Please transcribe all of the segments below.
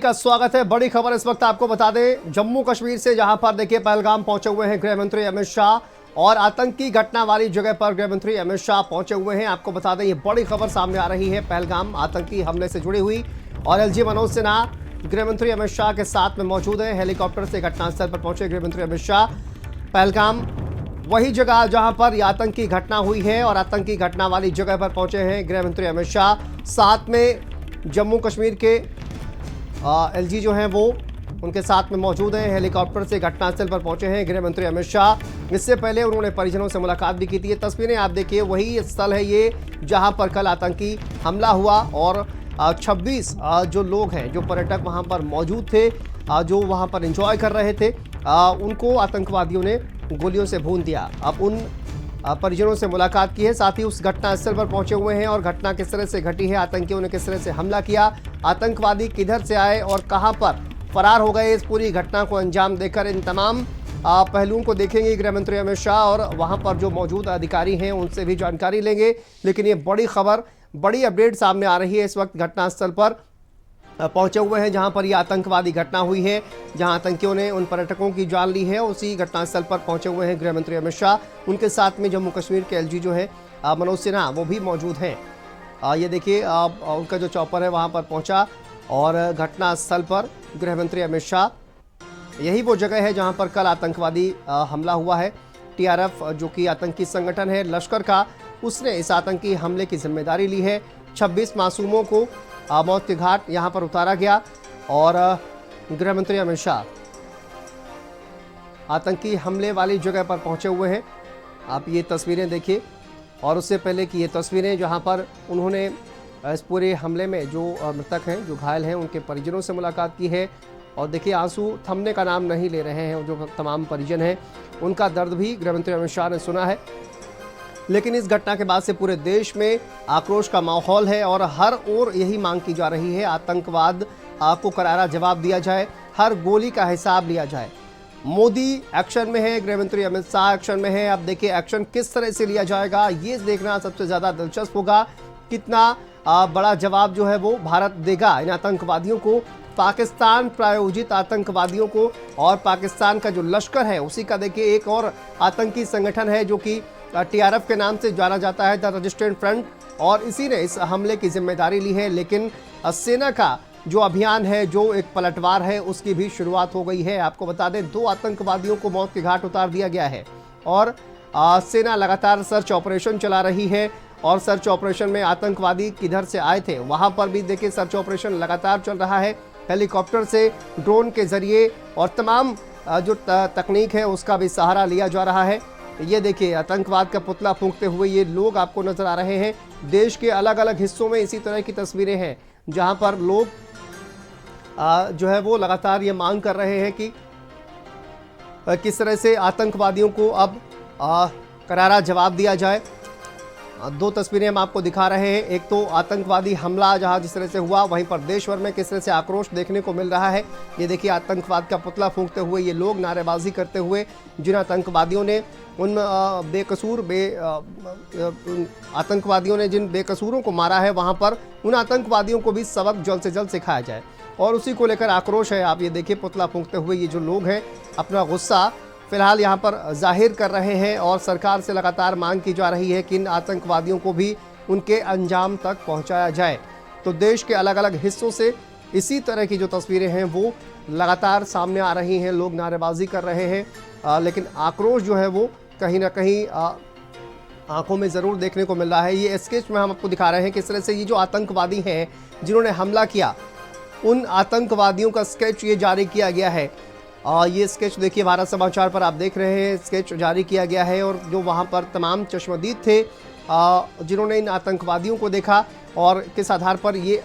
का स्वागत है। बड़ी खबर इस वक्त आपको बता दें जम्मू कश्मीर से, जहां पर देखिए पहलगाम पहुंचे हुए हैं गृह मंत्री अमित शाह और आतंकी घटना वाली जगह पर गृह मंत्री अमित शाह पहुंचे हुए हैं। आपको बता दें ये बड़ी खबर सामने आ रही है पहलगाम आतंकी हमले से जुड़ी हुई, और एलजी मनोज सिन्हा गृह मंत्री अमित शाह के साथ में मौजूद है। हेलीकॉप्टर से घटनास्थल पर पहुंचे गृह मंत्री अमित शाह। पहलगाम वही जगह जहां पर यह आतंकी घटना हुई है और आतंकी घटना वाली जगह पर पहुंचे हैं गृह मंत्री अमित शाह। साथ में जम्मू कश्मीर के एलजी जो हैं वो उनके साथ में मौजूद हैं। हेलीकॉप्टर से घटनास्थल पर पहुंचे हैं गृह मंत्री अमित शाह। इससे पहले उन्होंने परिजनों से मुलाकात भी की थी। ये तस्वीरें आप देखिए, वही स्थल है ये जहां पर कल आतंकी हमला हुआ और 26 जो लोग हैं, जो पर्यटक वहां पर मौजूद थे, जो वहां पर एंजॉय कर रहे थे, उनको आतंकवादियों ने गोलियों से भून दिया। अब उन परिजनों से मुलाकात की है, साथ ही उस घटनास्थल पर पहुंचे हुए हैं और घटना किस तरह से घटी है, आतंकियों ने किस तरह से हमला किया, आतंकवादी किधर से आए और कहां पर फरार हो गए, इस पूरी घटना को अंजाम देकर इन तमाम पहलुओं को देखेंगे गृह मंत्री अमित शाह और वहां पर जो मौजूद अधिकारी हैं उनसे भी जानकारी लेंगे। लेकिन ये बड़ी खबर, बड़ी अपडेट सामने आ रही है। इस वक्त घटनास्थल पर पहुंचे हुए हैं जहां पर यह आतंकवादी घटना हुई है, जहां आतंकियों ने उन पर्यटकों की जान ली है। उसी घटनास्थल पर पहुंचे हुए हैं गृह मंत्री अमित शाह। उनके साथ में जम्मू कश्मीर के एलजी जो है मनोज सिन्हा वो भी मौजूद हैं। ये देखिए उनका जो चॉपर है वहां पर पहुंचा और घटनास्थल पर गृह मंत्री अमित शाह। यही वो जगह है जहां पर कल आतंकवादी हमला हुआ है। टीआरएफ जो कि आतंकी संगठन है लश्कर का, उसने इस आतंकी हमले की जिम्मेदारी ली है। 26 मासूमों को मौत के घाट यहां पर उतारा गया और गृह मंत्री अमित शाह आतंकी हमले वाली जगह पर पहुंचे हुए हैं। आप ये तस्वीरें देखिए, और उससे पहले की ये तस्वीरें जहां पर उन्होंने इस पूरे हमले में जो मृतक हैं, जो घायल हैं, उनके परिजनों से मुलाकात की है। और देखिए आंसू थमने का नाम नहीं ले रहे हैं। जो तमाम परिजन हैं उनका दर्द भी गृह मंत्री अमित शाह ने सुना है। लेकिन इस घटना के बाद से पूरे देश में आक्रोश का माहौल है और हर ओर यही मांग की जा रही है, आतंकवाद को करारा जवाब दिया जाए, हर गोली का हिसाब लिया जाए। मोदी एक्शन में है, गृह मंत्री अमित शाह एक्शन में है। अब देखिए एक्शन किस तरह से लिया जाएगा, ये देखना सबसे ज़्यादा दिलचस्प होगा। कितना बड़ा जवाब जो है वो भारत देगा इन आतंकवादियों को, पाकिस्तान प्रायोजित आतंकवादियों को। और पाकिस्तान का जो लश्कर है उसी का देखिए एक और आतंकी संगठन है जो कि टीआरएफ के नाम से जाना जाता है, द रेजिस्टेंट फ्रंट, और इसी ने इस हमले की जिम्मेदारी ली है। लेकिन सेना का जो अभियान है, जो एक पलटवार है, उसकी भी शुरुआत हो गई है। आपको बता दें 2 आतंकवादियों को मौत के घाट उतार दिया गया है और सेना लगातार सर्च ऑपरेशन चला रही है। और सर्च ऑपरेशन में आतंकवादी किधर से आए थे वहां पर भी देखिए सर्च ऑपरेशन लगातार चल रहा है। हेलीकॉप्टर से, ड्रोन के जरिए और तमाम जो तकनीक है उसका भी सहारा लिया जा रहा है। ये देखिए आतंकवाद का पुतला फूंकते हुए ये लोग आपको नजर आ रहे हैं। देश के अलग अलग हिस्सों में इसी तरह की तस्वीरें हैं जहां पर लोग जो है वो लगातार ये मांग कर रहे हैं कि किस तरह से आतंकवादियों को अब करारा जवाब दिया जाए। 2 तस्वीरें हम आपको दिखा रहे हैं। एक तो आतंकवादी हमला जहां जिस तरह से हुआ, वहीं पर देश भर में किस तरह से आक्रोश देखने को मिल रहा है। ये देखिए आतंकवाद का पुतला फूंकते हुए ये लोग, नारेबाजी करते हुए, जिन आतंकवादियों ने उन आतंकवादियों ने जिन बेकसूरों को मारा है, वहां पर उन आतंकवादियों को भी सबक जल्द से जल्द सिखाया जाए। और उसी को लेकर आक्रोश है। आप ये देखिए पुतला फूंकते हुए ये जो लोग हैं अपना गुस्सा फिलहाल यहाँ पर जाहिर कर रहे हैं और सरकार से लगातार मांग की जा रही है कि इन आतंकवादियों को भी उनके अंजाम तक पहुँचाया जाए। तो देश के अलग अलग हिस्सों से इसी तरह की जो तस्वीरें हैं वो लगातार सामने आ रही हैं। लोग नारेबाजी कर रहे हैं, लेकिन आक्रोश जो है वो कहीं ना कहीं आंखों में ज़रूर देखने को मिल रहा है। ये स्केच में हम आपको दिखा रहे हैं किस तरह से ये जो आतंकवादी हैं जिन्होंने हमला किया, उन आतंकवादियों का स्केच ये जारी किया गया है। ये स्केच देखिए भारत समाचार पर आप देख रहे हैं, स्केच जारी किया गया है। और जो वहाँ पर तमाम चश्मदीद थे जिन्होंने इन आतंकवादियों को देखा और किस आधार पर ये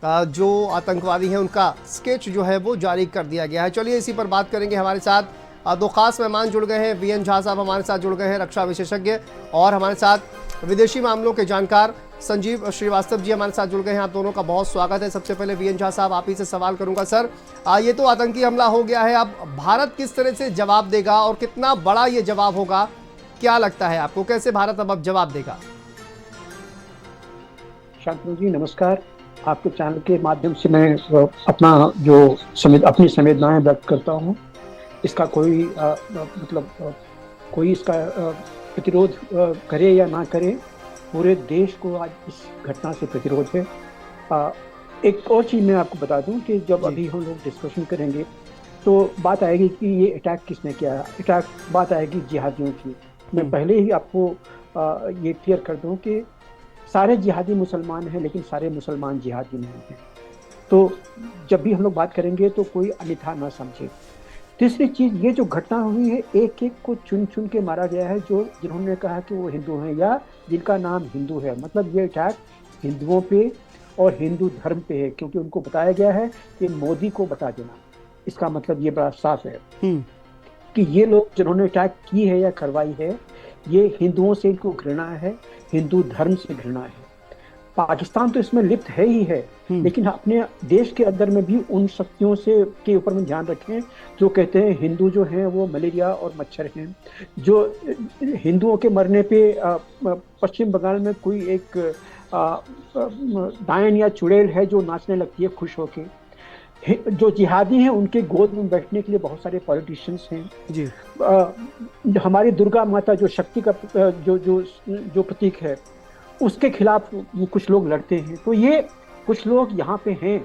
जो आतंकवादी हैं उनका स्केच जो है वो जारी कर दिया गया है। चलिए इसी पर बात करेंगे। हमारे साथ 2 खास मेहमान जुड़ गए हैं। वीएन झा साहब हमारे साथ जुड़ गए हैं, रक्षा विशेषज्ञ, और हमारे साथ विदेशी मामलों के जानकार संजीव श्रीवास्तव जी हमारे साथ जुड़ गए हैं। आप दोनों का बहुत स्वागत है। सबसे पहले वीएन झा साहब, आप ही से सवाल करूंगा। सर, ये तो आतंकी हमला हो गया है, अब भारत किस तरह से जवाब देगा और कितना बड़ा ये जवाब होगा, क्या लगता है आपको, कैसे भारत अब जवाब देगा? शांतनु जी नमस्कार। आपके चैनल के माध्यम से मैं अपना अपनी संवेदनाएं व्यक्त करता हूँ। इसका कोई कोई इसका प्रतिरोध करे या ना करे, पूरे देश को आज इस घटना से प्रतिरोध है। एक और चीज मैं आपको बता दूं कि जब जी। अभी हम लोग डिस्कशन करेंगे तो बात आएगी कि ये अटैक किसने किया है। बात आएगी जिहादियों की। मैं हम्म। पहले ही आपको ये क्लियर कर दूं कि सारे जिहादी मुसलमान हैं, लेकिन सारे मुसलमान जिहादी नहीं हैं। तो जब भी हम लोग बात करेंगे तो कोई अन्यथा ना समझे। तीसरी चीज, ये जो घटना हुई है, एक एक को चुन चुन के मारा गया है, जो जिन्होंने कहा कि वो हिंदू हैं या जिनका नाम हिंदू है। मतलब ये अटैक हिंदुओं पे और हिंदू धर्म पे है, क्योंकि उनको बताया गया है कि मोदी को बता देना। इसका मतलब ये बड़ा साफ है हम्म। कि ये लोग जिन्होंने अटैक की है या करवाई है, ये हिंदुओं से इनको घृणा है, हिंदू धर्म से घृणा है। पाकिस्तान तो इसमें लिप्त है ही है, हम्म। लेकिन अपने देश के अंदर में भी उन शक्तियों से के ऊपर में ध्यान रखें जो कहते हैं हिंदू जो हैं वो मलेरिया और मच्छर हैं। जो हिंदुओं के मरने पे पश्चिम बंगाल में कोई एक डायन या चुड़ैल है जो नाचने लगती है खुश होके। जो जिहादी हैं उनके गोद में बैठने के लिए बहुत सारे पॉलिटिशियंस हैं। जी। हमारी दुर्गा माता जो शक्ति का जो जो जो प्रतीक है, उसके खिलाफ कुछ लोग लड़ते हैं। तो ये कुछ लोग यहाँ पे हैं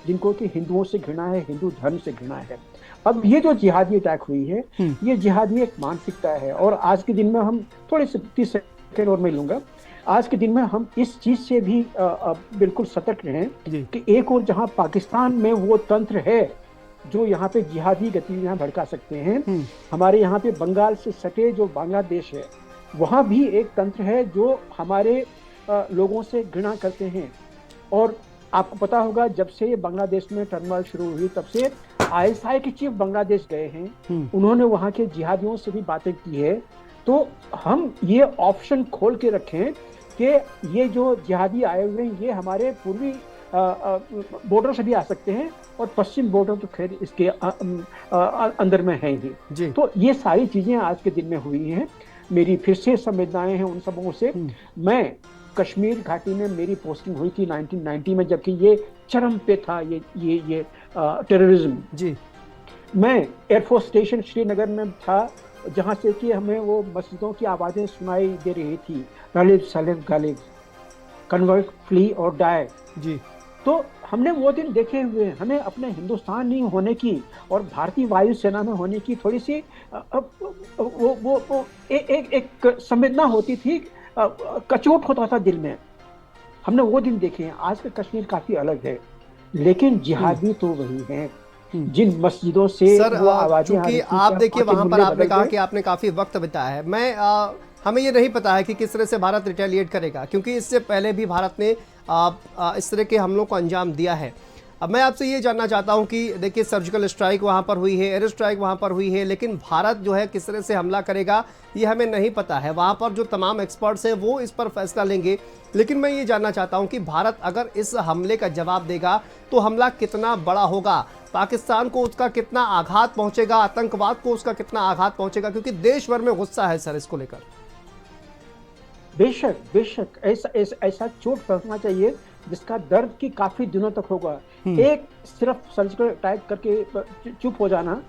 जिनको कि हिंदुओं से घृणा है, हिंदू धर्म से घृणा है। अब ये जो जिहादी अटैक हुई है, ये जिहादी एक मानसिकता है। और आज के दिन में हम थोड़े से 30 सेकंड और मैं लूंगा, आज के दिन में हम इस चीज से भी बिल्कुल सतर्क रहें कि एक और जहां पाकिस्तान में वो तंत्र है जो यहाँ पे जिहादी गतिविधियां भड़का सकते हैं, हमारे यहाँ पे बंगाल से सटे जो बांग्लादेश है, वहां भी एक तंत्र है जो हमारे लोगों से घृणा करते हैं। और आपको पता होगा, जब से ये बांग्लादेश में टर्मोइल शुरू हुई, तब से आईएसआई के चीफ बांग्लादेश गए हैं, उन्होंने वहां के जिहादियों से भी बातें की है। तो हम ये ऑप्शन खोल के रखें कि ये जो जिहादी आए हुए हैं, ये हमारे पूर्वी बॉर्डर से भी आ सकते हैं, और पश्चिम बॉर्डर तो खैर इसके अंदर में है ही। तो ये सारी चीजें आज के दिन में हुई हैं। मेरी फिर से संवेदनाएं हैं उन सबों से। मैं कश्मीर घाटी में मेरी पोस्टिंग हुई थी 1990 में, जबकि ये चरम पे था ये टेररिज्म। जी, मैं एयरफोर्स स्टेशन श्रीनगर में था, जहां से कि हमें वो मस्जिदों की आवाजें सुनाई दे रही थी, गालिब सालिब गालिब, कन्वर्ट, फ्ली और डाई। जी, तो हमने वो दिन देखे हुए हैं। हमें अपने हिंदुस्तान नहीं होने की और भारतीय वायुसेना में होने की थोड़ी सी एक संवेदना होती थी, कचोट होता था दिल में। हमने वो दिन देखे हैं। आज का कश्मीर काफी अलग है, लेकिन जिहादी तो वही हैं जिन मस्जिदों से सर, वो आवाजें चूंकि आप देखिए वहां पर आपने कहा कि आपने काफी वक्त बिताया है। हमें ये नहीं पता है कि किस तरह से भारत रिटेलिएट करेगा, क्योंकि इससे पहले भी भारत ने इस तरह के हमलों को अंजाम दिया है। अब मैं आपसे ये जानना चाहता हूं कि देखिए सर्जिकल स्ट्राइक वहां पर हुई है, एयर स्ट्राइक वहां पर हुई है, लेकिन भारत जो है किस तरह से हमला करेगा ये हमें नहीं पता है। वहां पर जो तमाम एक्सपर्ट्स हैं वो इस पर फैसला लेंगे। लेकिन मैं ये जानना चाहता हूं कि भारत अगर इस हमले का जवाब देगा तो हमला कितना बड़ा होगा, पाकिस्तान को उसका कितना आघात पहुंचेगा, आतंकवाद को उसका कितना आघात पहुंचेगा, क्योंकि देश भर में गुस्सा है सर इसको लेकर। बेशक बेशक ऐसा चोट पहुंचना चाहिए जिसका दर्द की काफी दिनों तक होगा। एक सिर्फ सर्जिकल अटैक करके चुप हो जाना,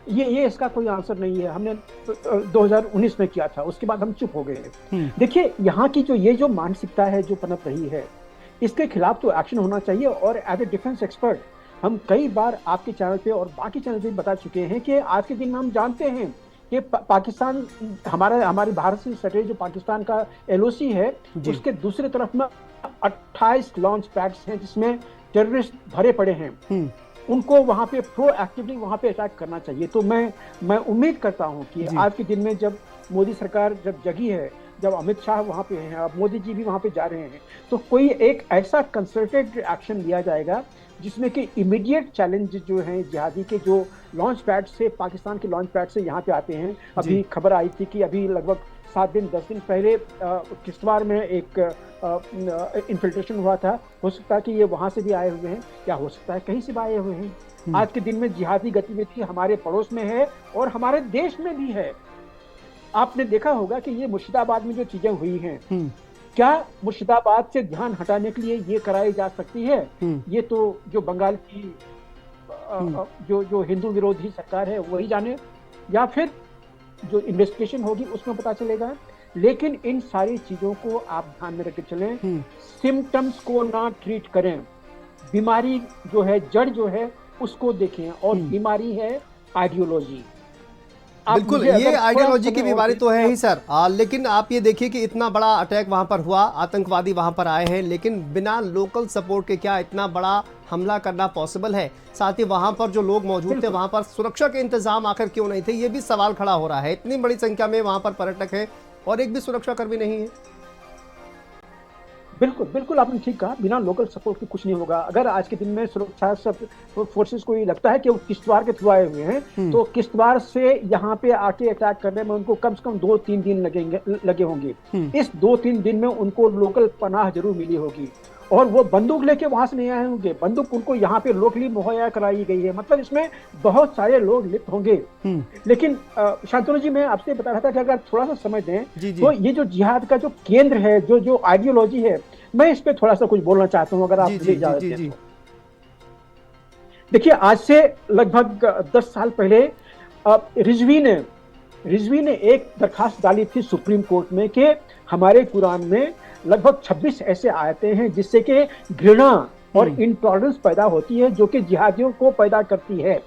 ये इसका कोई आंसर नहीं है। हमने 2019 में किया था, उसके बाद हम चुप हो गए। देखिए, यहाँ की जो मानसिकता है जो पनप रही है, इसके खिलाफ तो एक्शन होना चाहिए। और एज ए डिफेंस एक्सपर्ट हम कई बार आपके चैनल पे और बाकी चैनल पे बता चुके हैं कि आज के दिन में हम जानते हैं कि पाकिस्तान हमारे भारत से सटे जो पाकिस्तान का एलओसी है, उसके दूसरी तरफ में 28 लॉन्च पैड्स हैं जिसमें टेररिस्ट भरे पड़े हैं। उनको वहां पे प्रोएक्टिवली वहां पे अटैक करना चाहिए। तो मैं उम्मीद करता हूं कि आज के दिन में जब मोदी सरकार जब जगी है, जब अमित शाह वहां पे हैं, अब मोदी जी भी वहां पे जा रहे हैं, तो कोई एक ऐसा कंसर्टेड एक्शन लिया जाएगा जिसमें कि इमीडिएट चैलेंज जो हैं जिहादी के, जो लॉन्च पैड से, पाकिस्तान के लॉन्च पैड से यहाँ पे आते हैं। अभी खबर आई थी कि अभी लगभग 7-10 दिन पहले किश्तवाड़ में एक इन्फिल्ट्रेशन हुआ था। हो सकता है कि ये वहां से भी आए हुए हैं, क्या हो सकता है कहीं से भी आए हुए हैं। आज के दिन में जिहादी गतिविधि हमारे पड़ोस में है और हमारे देश में भी है। आपने देखा होगा कि ये मुर्शिदाबाद में जो चीजें हुई हैं, क्या मुर्शिदाबाद से ध्यान हटाने के लिए ये कराई जा सकती है? ये तो जो बंगाल की जो हिंदू विरोधी सरकार है वही जाने, या फिर जो इन्वेस्टिगेशन होगी उसमें पता चलेगा। लेकिन इन सारी चीजों को आप ध्यान में रखकर चलें, सिम्टम्स को ना ट्रीट करें, बीमारी जो है, जड़ जो है उसको देखें, और बीमारी है आइडियोलॉजी। बिल्कुल, ये आइडियोलॉजी की बीमारी तो है ही सर। लेकिन आप ये देखिए कि इतना बड़ा अटैक वहां पर हुआ, आतंकवादी वहां पर आए हैं, लेकिन बिना लोकल सपोर्ट के क्या इतना बड़ा हमला करना पॉसिबल है? साथ ही वहां पर जो लोग मौजूद थे वहां पर सुरक्षा के इंतजाम आखिर क्यों नहीं थे, ये भी सवाल खड़ा हो रहा है। इतनी बड़ी संख्या में वहां पर पर्यटक है और एक भी सुरक्षा कर्मी नहीं है। बिल्कुल बिल्कुल, आपने ठीक कहा, बिना लोकल सपोर्ट के कुछ नहीं होगा। अगर आज के दिन में सुरक्षा सब फोर्सेस को ये लगता है कि वो किश्तवाड़ के थ्रू आए हुए हैं, तो किश्तवाड़ से यहाँ पे आके अटैक करने में उनको कम से कम 2-3 दिन लगे होंगे। इस 2-3 दिन में उनको लोकल पनाह जरूर मिली होगी, और वो बंदूक लेके वहां से नहीं आए होंगे। बंदूक उनको यहाँ पे लोकली मुहैया कराई गई है, मतलब इसमें बहुत सारे लोग लिप्त होंगे। लेकिन शांतनु जी, मैं आपसे बता रहा था कि अगर थोड़ा सा समझ दें तो ये जो जिहाद का जो केंद्र है, जो आइडियोलॉजी है, मैं इस पे थोड़ा सा कुछ बोलना चाहता हूँ, अगर आप मुझे इजाजत दें। देखिए, आज से लगभग 10 साल पहले रिजवी ने एक दरखास्त डाली थी सुप्रीम कोर्ट में कि हमारे कुरान में लगभग 26 ऐसे आयतें हैं जिससे कि घृणा और इंटॉलरेंस पैदा होती है, जो कि जिहादियों को पैदा करती है।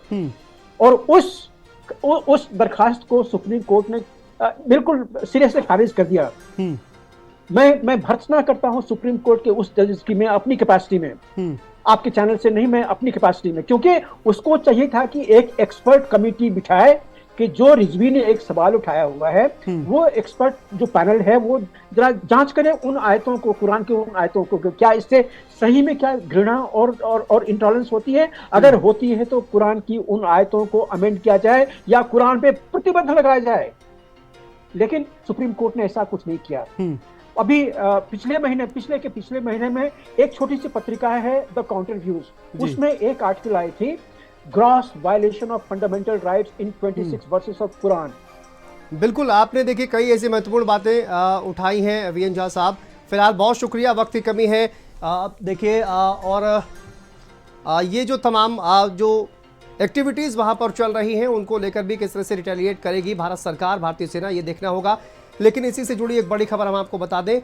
और उस दरखास्त को सुप्रीम कोर्ट ने बिल्कुल सिरे से खारिज कर दिया। मैं भर्त्सना करता हूं सुप्रीम कोर्ट के उस जज की, मैं अपनी कैपेसिटी में, आपके चैनल से नहीं, मैं अपनी कैपेसिटी में, क्योंकि उसको चाहिए था कि एक एक्सपर्ट कमेटी बिठाए कि जो रिजवी ने एक सवाल उठाया हुआ है, वो एक्सपर्ट जो पैनल है वो जरा जांच करे उन आयतों को, कुरान के उन आयतों को, क्या इससे सही में क्या घृणा और इंटॉलरेंस होती है। अगर होती है तो कुरान की उन आयतों को अमेंड किया जाए या कुरान पे प्रतिबंध लगाया जाए। लेकिन सुप्रीम कोर्ट ने ऐसा कुछ नहीं किया। अभी पिछले महीने में एक छोटी सी पत्रिका है द काउंटर व्यूज, उसमें एक आर्टिकल आई थी, gross violation of fundamental rights in 26 versus of Quran. बिल्कुल, आपने देखिए कई ऐसी महत्वपूर्ण बातें उठाई हैं वीएन झा साहब। फिलहाल बहुत शुक्रिया, वक्त की कमी है। देखिए, और ये जो तमाम जो एक्टिविटीज़ वहाँ पर चल रही हैं उनको लेकर भी किस तरह से रिटेलिएट करेगी भारत सरकार, भारतीय सेना, ये देखना होगा। लेकिन इसी से जुड़ी एक बड़ी खबर हम आपको बता दें।